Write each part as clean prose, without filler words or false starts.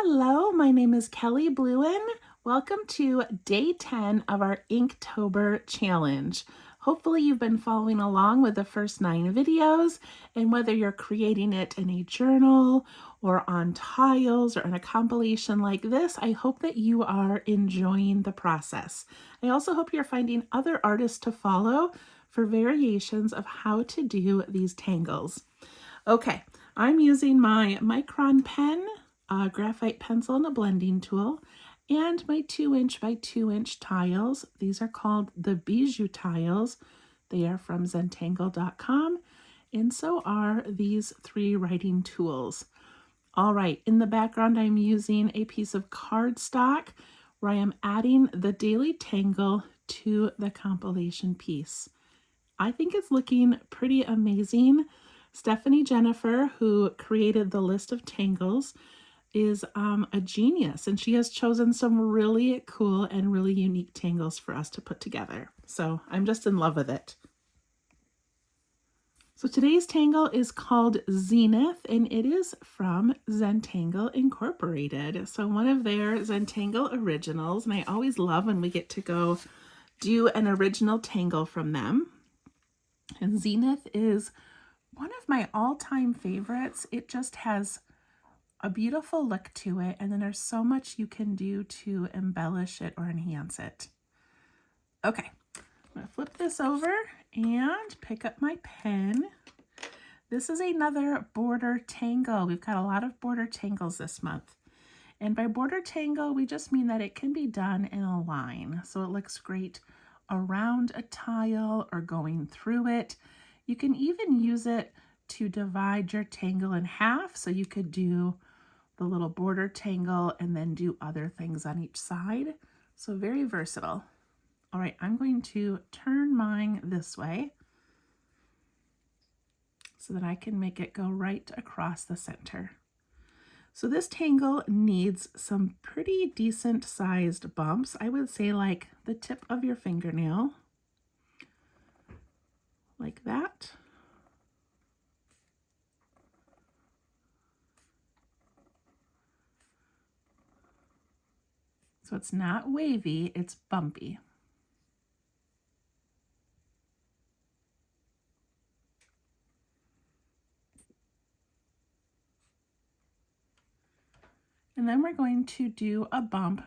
Hello, my name is Kelly Bluen. Welcome to day 10 of our Inktober challenge. Hopefully you've been following along with the first 9 videos, and whether you're creating it in a journal or on tiles or in a compilation like this, I hope that you are enjoying the process. I also hope you're finding other artists to follow for variations of how to do these tangles. Okay, I'm using my Micron pen, a graphite pencil, and a blending tool, and my 2" by 2" tiles. These are called the Bijou tiles. They are from Zentangle.com, and so are these 3 writing tools. All right, in the background, I'm using a piece of cardstock where I am adding the daily tangle to the compilation piece. I think it's looking pretty amazing. Stephanie Jennifer, who created the list of tangles, is a genius, and she has chosen some really cool and really unique tangles for us to put together. So I'm just in love with it. So today's tangle is called Zenith, and it is from Zentangle Incorporated. So one of their Zentangle originals, and I always love when we get to go do an original tangle from them. And Zenith is one of my all-time favorites. It just has a beautiful look to it, and then there's so much you can do to embellish it or enhance it. Okay, I'm going to flip this over and pick up my pen. This is another border tangle. We've got a lot of border tangles this month. And by border tangle, we just mean that it can be done in a line. So it looks great around a tile or going through it. You can even use it to divide your tangle in half. So you could do the little border tangle and then do other things on each side. So very versatile. All right, I'm going to turn mine this way so that I can make it go right across the center. So this tangle needs some pretty decent sized bumps. I would say like the tip of your fingernail, like that. So it's not wavy, it's bumpy. And then we're going to do a bump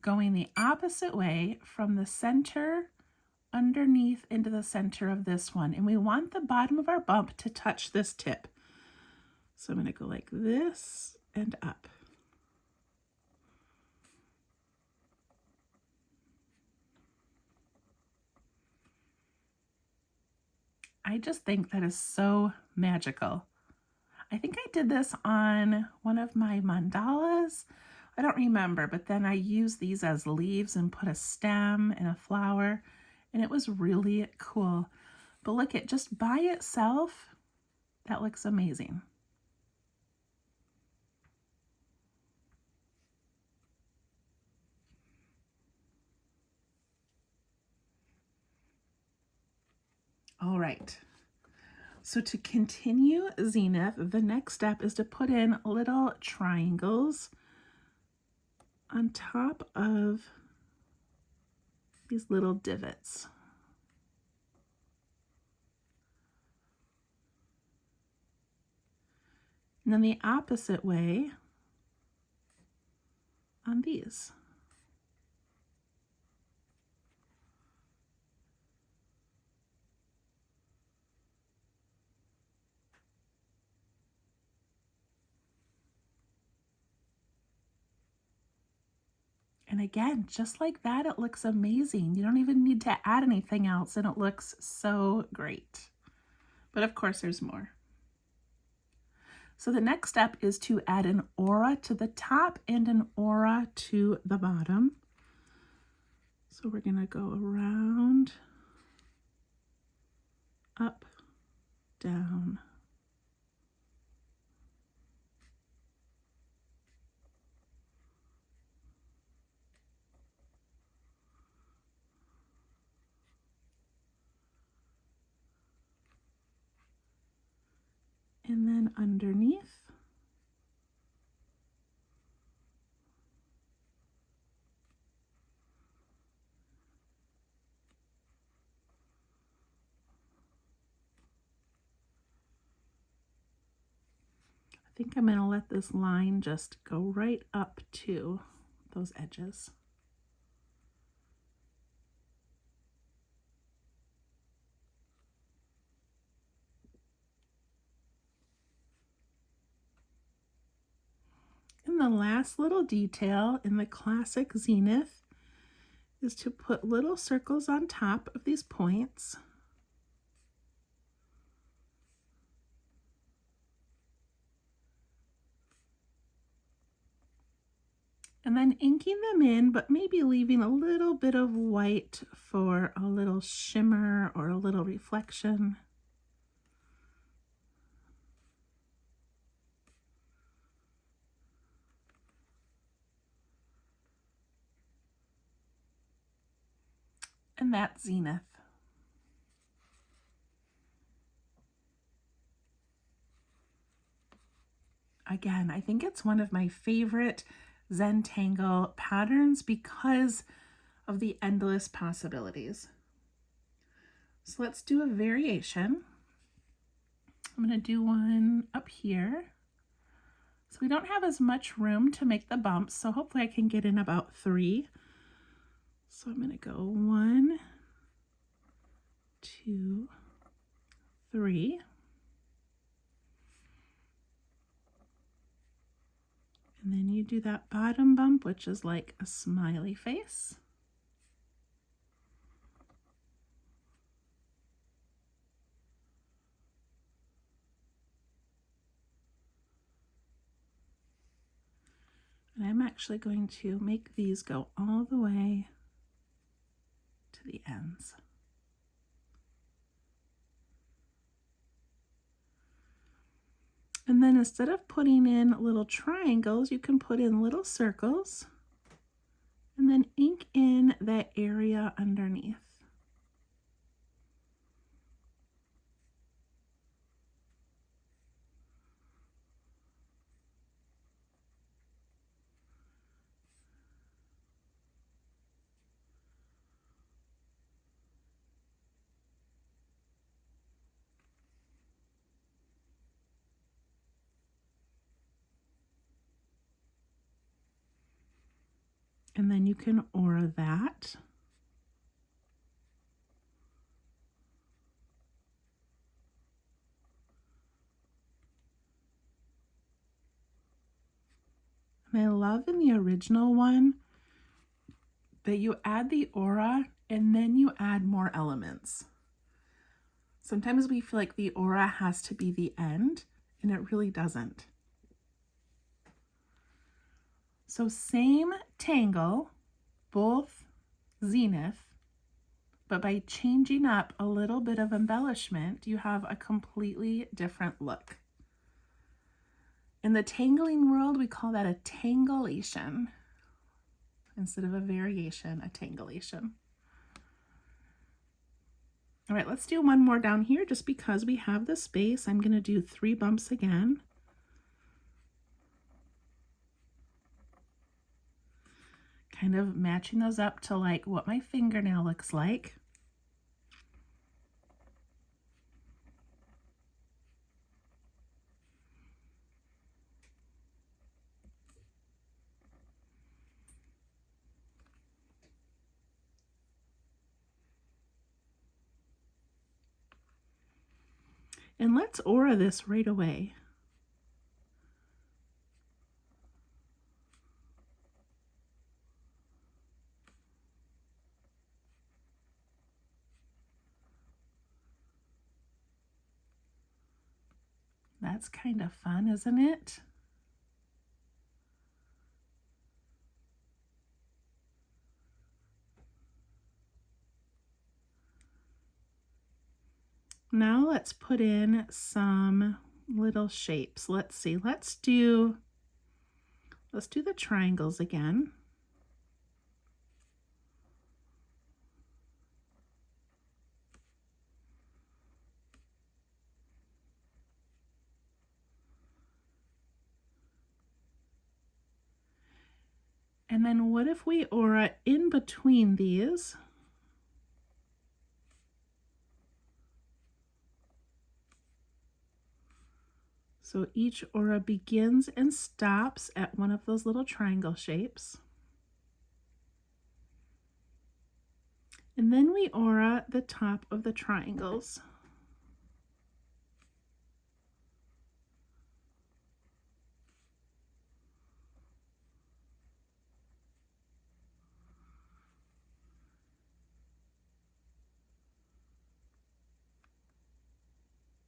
going the opposite way from the center underneath into the center of this one. And we want the bottom of our bump to touch this tip. So I'm going to go like this and up. I just think that is so magical. I think I did this on one of my mandalas. I don't remember, but then I used these as leaves and put a stem and a flower, and it was really cool. But look at just by itself, that looks amazing. All right. So to continue Zenith, the next step is to put in little triangles on top of these little divots. And then the opposite way on these. And again, just like that, it looks amazing. You don't even need to add anything else, and it looks so great. But of course, there's more. So the next step is to add an aura to the top and an aura to the bottom. So we're going to go around, up, down. And then underneath. think I'm going to let this line just go right up to those edges. And the last little detail in the classic Zenith is to put little circles on top of these points. And then inking them in, but maybe leaving a little bit of white for a little shimmer or a little reflection. And that's Zenith. Again, I think it's one of my favorite Zentangle patterns because of the endless possibilities. So let's do a variation. I'm going to do one up here. So we don't have as much room to make the bumps, so hopefully I can get in about 3. So I'm going to go 1, 2, 3. And then you do that bottom bump, which is like a smiley face. And I'm actually going to make these go all the way to the ends. And then instead of putting in little triangles, you can put in little circles and then ink in that area underneath. And then you can aura that. And I love in the original one that you add the aura and then you add more elements. Sometimes we feel like the aura has to be the end, and it really doesn't. So same tangle, both Zenith, but by changing up a little bit of embellishment, you have a completely different look. In the tangling world, we call that a tangulation. Instead of a variation, a tangulation. All right, let's do one more down here just because we have the space. I'm going to do 3 bumps again. Kind of matching those up to like what my fingernail looks like. And let's aura this right away. That's kind of fun, isn't it? Now let's put in some little shapes. Let's see, let's do the triangles again. And then what if we aura in between these? So each aura begins and stops at one of those little triangle shapes. And then we aura the top of the triangles.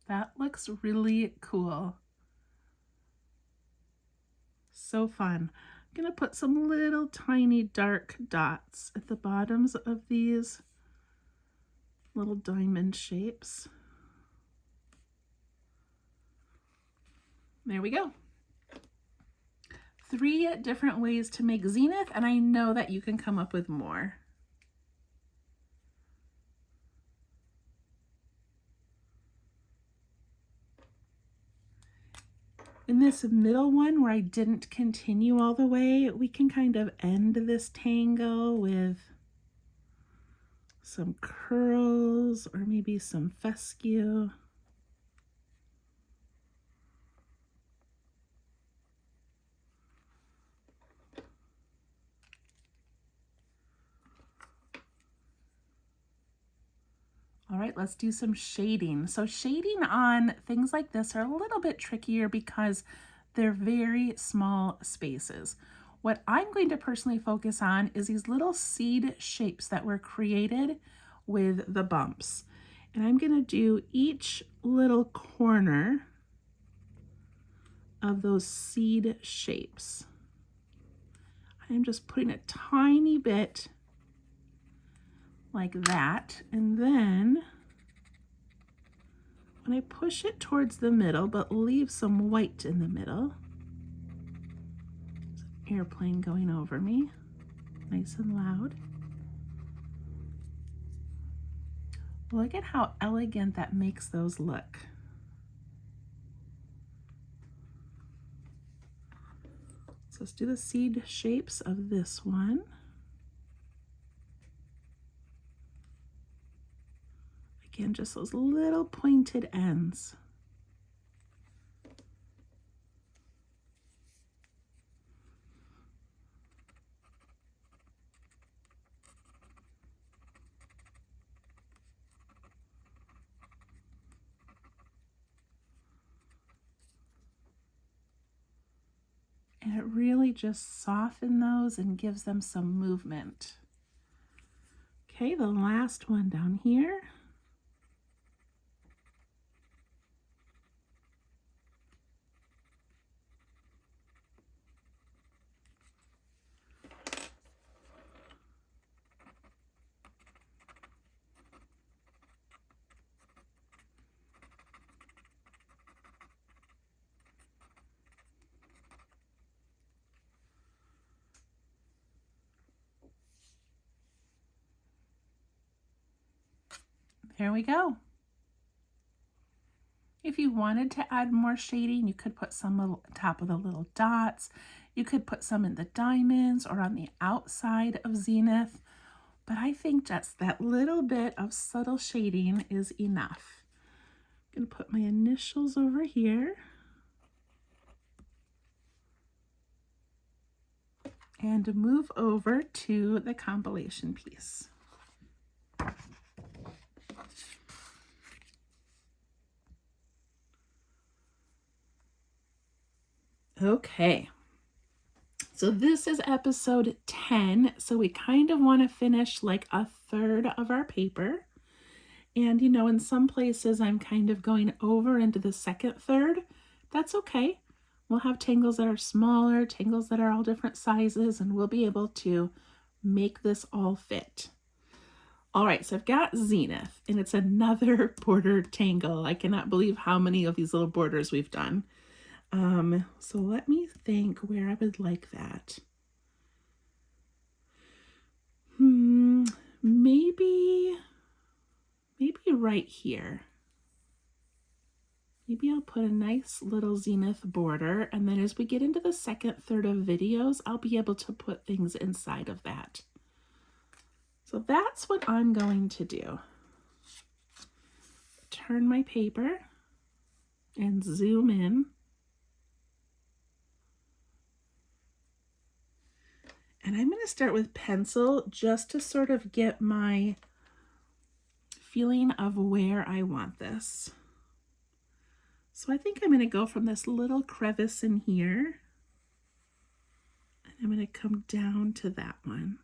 That looks really cool. So fun. I'm going to put some little tiny dark dots at the bottoms of these little diamond shapes. There we go. 3 different ways to make Zenith, and I know that you can come up with more. In this middle one where I didn't continue all the way, we can kind of end this tangle with some curls or maybe some fescue. All right, let's do some shading. So shading on things like this are a little bit trickier because they're very small spaces. What I'm going to personally focus on is these little seed shapes that were created with the bumps. And I'm going to do each little corner of those seed shapes. I'm just putting a tiny bit like that, and then when I push it towards the middle but leave some white in the middle, there's an airplane going over me, nice and loud. Look at how elegant that makes those look. So let's do the seed shapes of this one. Again, just those little pointed ends. And it really just softens those and gives them some movement. Okay, the last one down here. There we go. If you wanted to add more shading, you could put some on top of the little dots. You could put some in the diamonds or on the outside of Zenith. But I think just that little bit of subtle shading is enough. I'm going to put my initials over here. And move over to the compilation piece. Okay, so this is episode 10, so we kind of want to finish like a third of our paper. And you know, in some places I'm kind of going over into the second third. That's okay. We'll have tangles that are smaller, tangles that are all different sizes, and we'll be able to make this all fit. All right, so I've got Zenith, and it's another border tangle. I cannot believe how many of these little borders we've done. So let me think where I would like that. Maybe right here. Maybe I'll put a nice little Zenith border, and then as we get into the second third of videos, I'll be able to put things inside of that. So that's what I'm going to do. Turn my paper and zoom in. And I'm going to start with pencil just to sort of get my feeling of where I want this. So I think I'm going to go from this little crevice in here, and I'm going to come down to that one.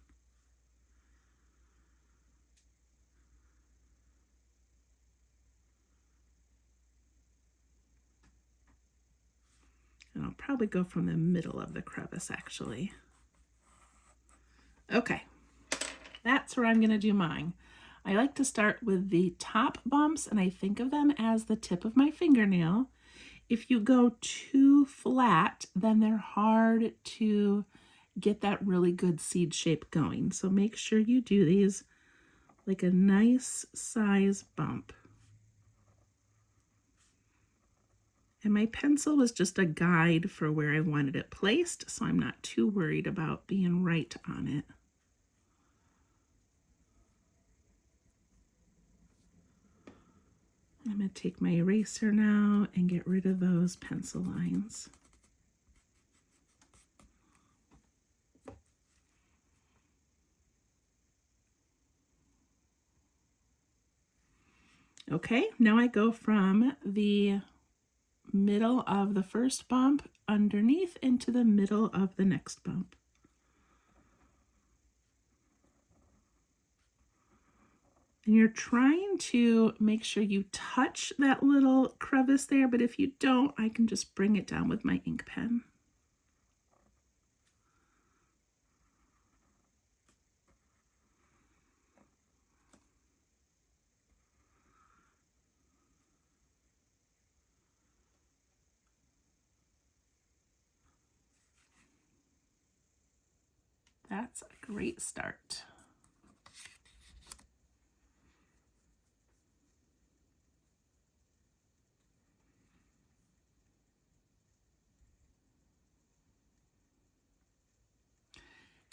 And I'll probably go from the middle of the crevice actually. Okay, that's where I'm going to do mine. I like to start with the top bumps, and I think of them as the tip of my fingernail. If you go too flat, then they're hard to get that really good seed shape going. So make sure you do these like a nice size bump. And my pencil was just a guide for where I wanted it placed, so I'm not too worried about being right on it. I'm going to take my eraser now and get rid of those pencil lines. Okay, now I go from the middle of the first bump underneath into the middle of the next bump. And you're trying to make sure you touch that little crevice there, but if you don't, I can just bring it down with my ink pen. That's a great start.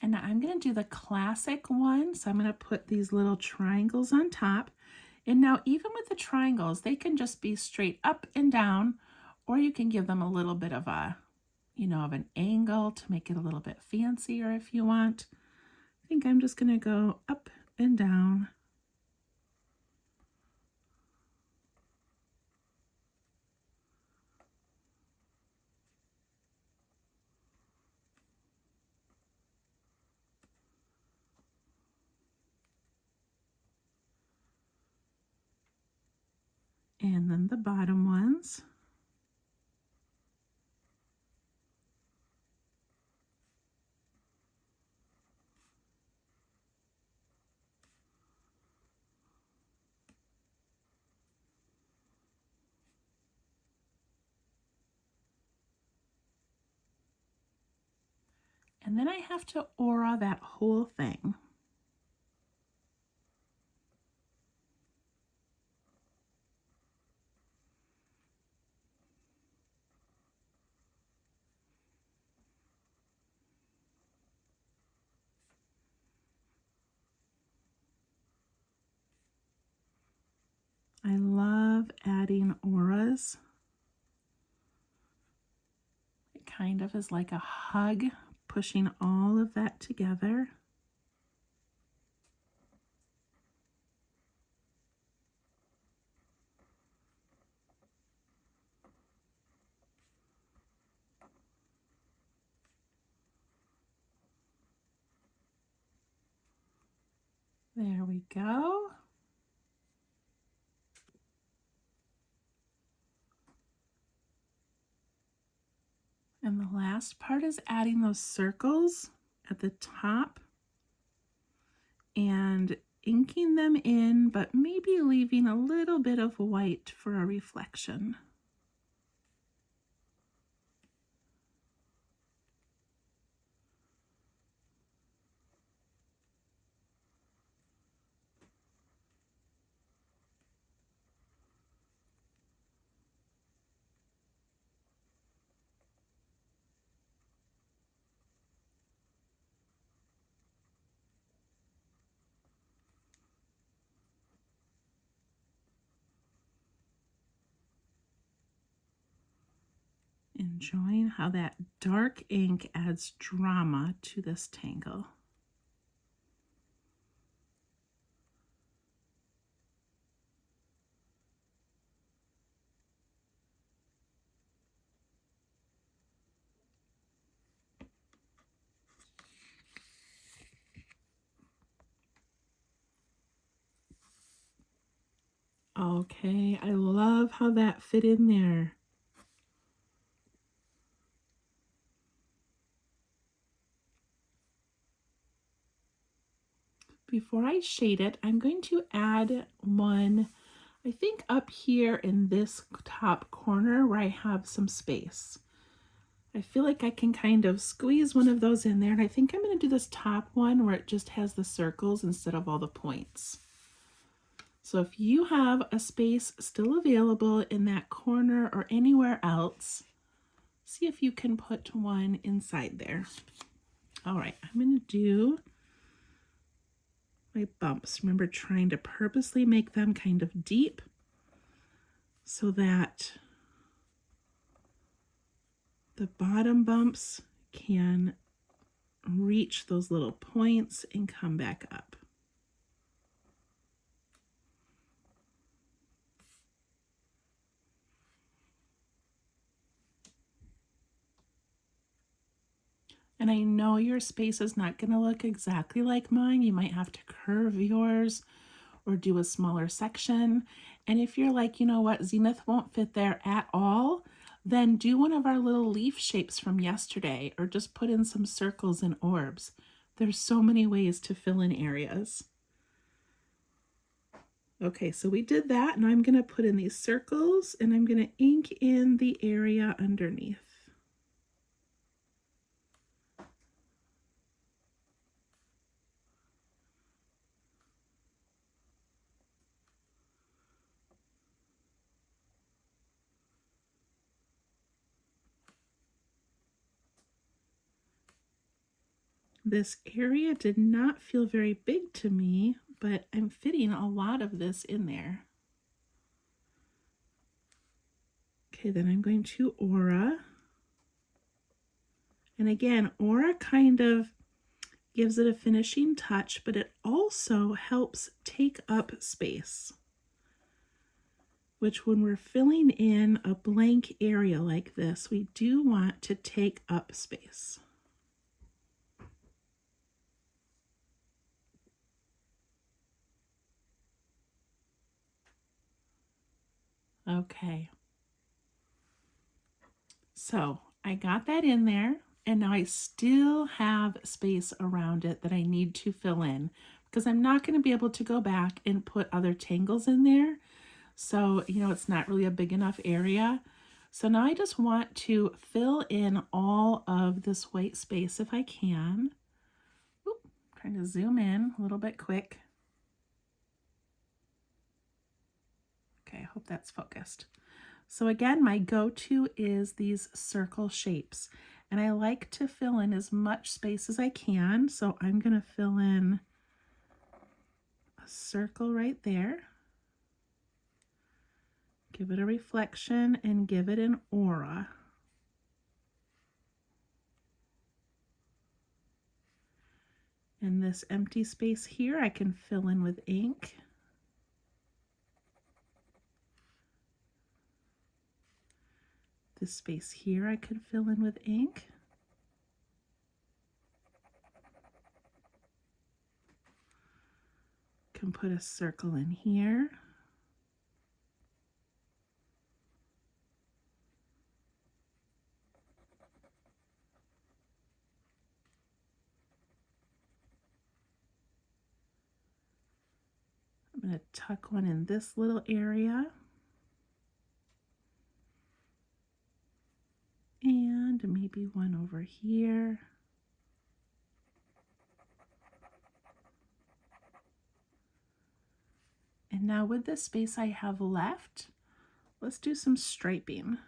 And now I'm going to do the classic one. So I'm going to put these little triangles on top. And now even with the triangles, they can just be straight up and down, or you can give them a little bit of a, of an angle to make it a little bit fancier if you want. I think I'm just going to go up and down. And then the bottom ones. And then I have to aura that whole thing. I love adding auras. It kind of is like a hug, pushing all of that together. There we go. And the last part is adding those circles at the top and inking them in, but maybe leaving a little bit of white for a reflection. Enjoying how that dark ink adds drama to this tangle. Okay, I love how that fit in there. Before I shade it, I'm going to add one, I think up here in this top corner where I have some space. I feel like I can kind of squeeze one of those in there, and I think I'm going to do this top one where it just has the circles instead of all the points. So if you have a space still available in that corner or anywhere else, see if you can put one inside there. All right, I'm going to do my bumps. Remember, trying to purposely make them kind of deep so that the bottom bumps can reach those little points and come back up. And I know your space is not going to look exactly like mine. You might have to curve yours or do a smaller section. And if you're like, you know what, Zenith won't fit there at all, then do one of our little leaf shapes from yesterday, or just put in some circles and orbs. There's so many ways to fill in areas. Okay, so we did that. Now I'm going to put in these circles and I'm going to ink in the area underneath. This area did not feel very big to me, but I'm fitting a lot of this in there. Okay, then I'm going to aura. And again, aura kind of gives it a finishing touch, but it also helps take up space, which when we're filling in a blank area like this, we do want to take up space. Okay. So I got that in there, and now I still have space around it that I need to fill in, because I'm not going to be able to go back and put other tangles in there. So, you know, it's not really a big enough area. So now I just want to fill in all of this white space if I can. Oop, trying to zoom in a little bit quick. Okay, I hope that's focused. So again, my go-to is these circle shapes, and I like to fill in as much space as I can. So I'm going to fill in a circle right there, give it a reflection, and give it an aura. And this empty space here I can fill in with ink. This space here I could fill in with ink. Can put a circle in here. I'm going to tuck one in this little area. And maybe one over here. And now with the space I have left, let's do some striping.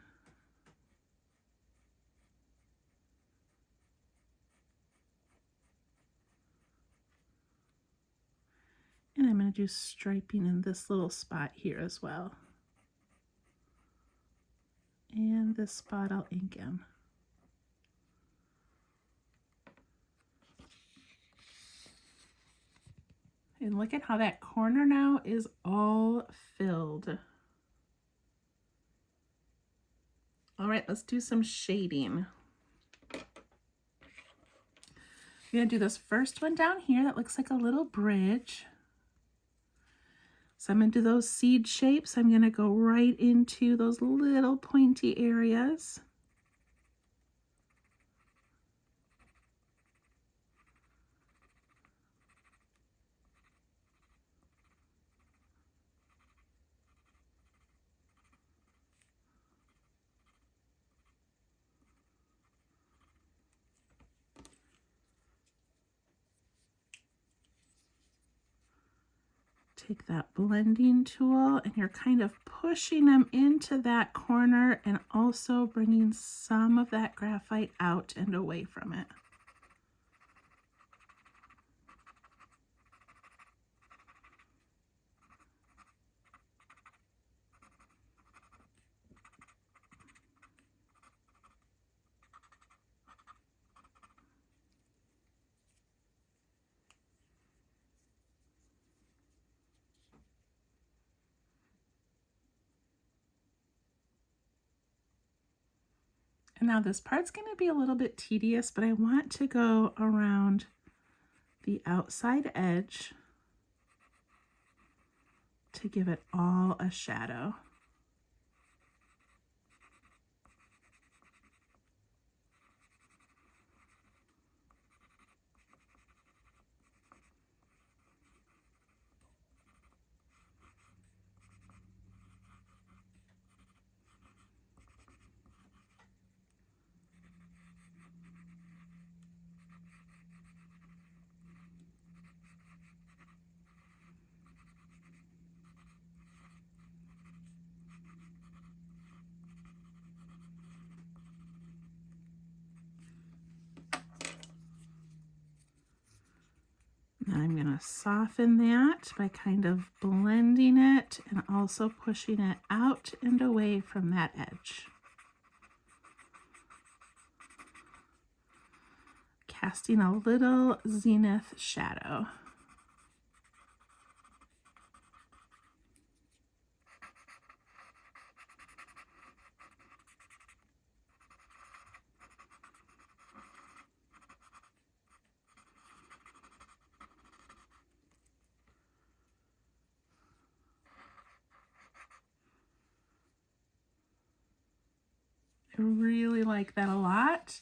And I'm going to do striping in this little spot here as well. And this spot I'll ink in. And look at how that corner now is all filled. All right, let's do some shading. I'm gonna do this first one down here that looks like a little bridge. So I'm gonna do those seed shapes. I'm gonna go right into those little pointy areas. Take that blending tool and you're kind of pushing them into that corner and also bringing some of that graphite out and away from it. And now this part's going to be a little bit tedious, but I want to go around the outside edge to give it all a shadow. I'm going to soften that by kind of blending it and also pushing it out and away from that edge. Casting a little Zenith shadow. I really like that a lot.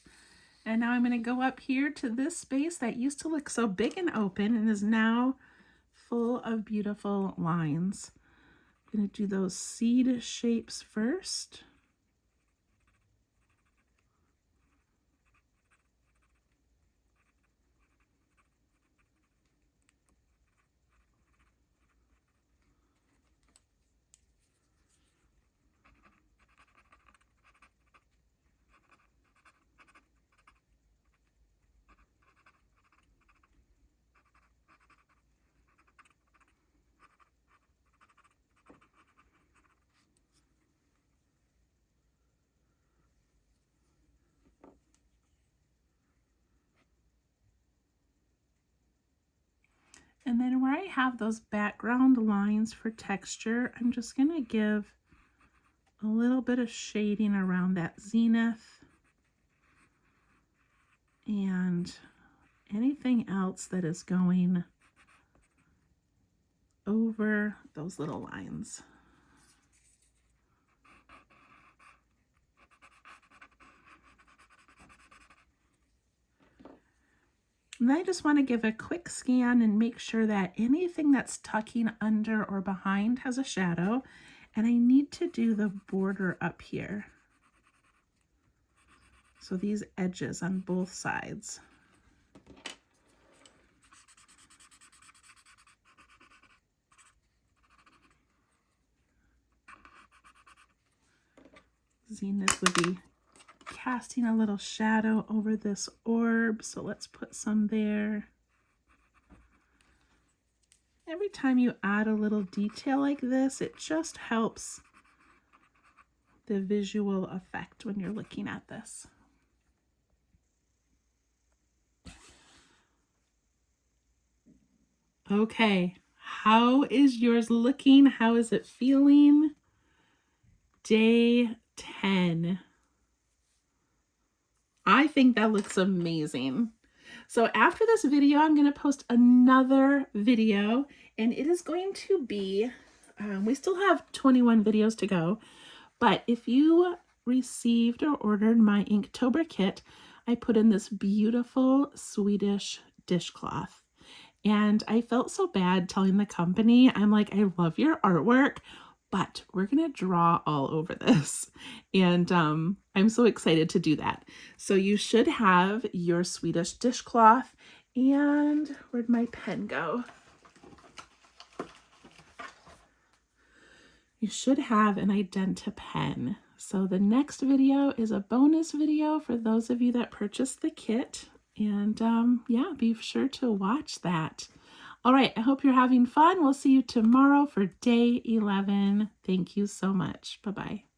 And now I'm going to go up here to this space that used to look so big and open and is now full of beautiful lines. I'm going to do those seed shapes first. And then where I have those background lines for texture, I'm just going to give a little bit of shading around that zenith and anything else that is going over those little lines. And I just want to give a quick scan and make sure that anything that's tucking under or behind has a shadow. And I need to do the border up here. So these edges on both sides. Zenith would be casting a little shadow over this orb, so let's put some there. Every time you add a little detail like this, it just helps the visual effect when you're looking at this. Okay, how is yours looking? How is it feeling? Day 10. I think that looks amazing. So after this video, I'm going to post another video, and it is going to be, we still have 21 videos to go, but if you received or ordered my Inktober kit, I put in this beautiful Swedish dishcloth. And I felt so bad telling the company, I'm like, I love your artwork, but we're going to draw all over this. And I'm so excited to do that. So you should have your Swedish dishcloth. And where'd my pen go? You should have an Identa pen. So the next video is a bonus video for those of you that purchased the kit. And yeah, be sure to watch that. All right, I hope you're having fun. We'll see you tomorrow for day 11. Thank you so much. Bye-bye.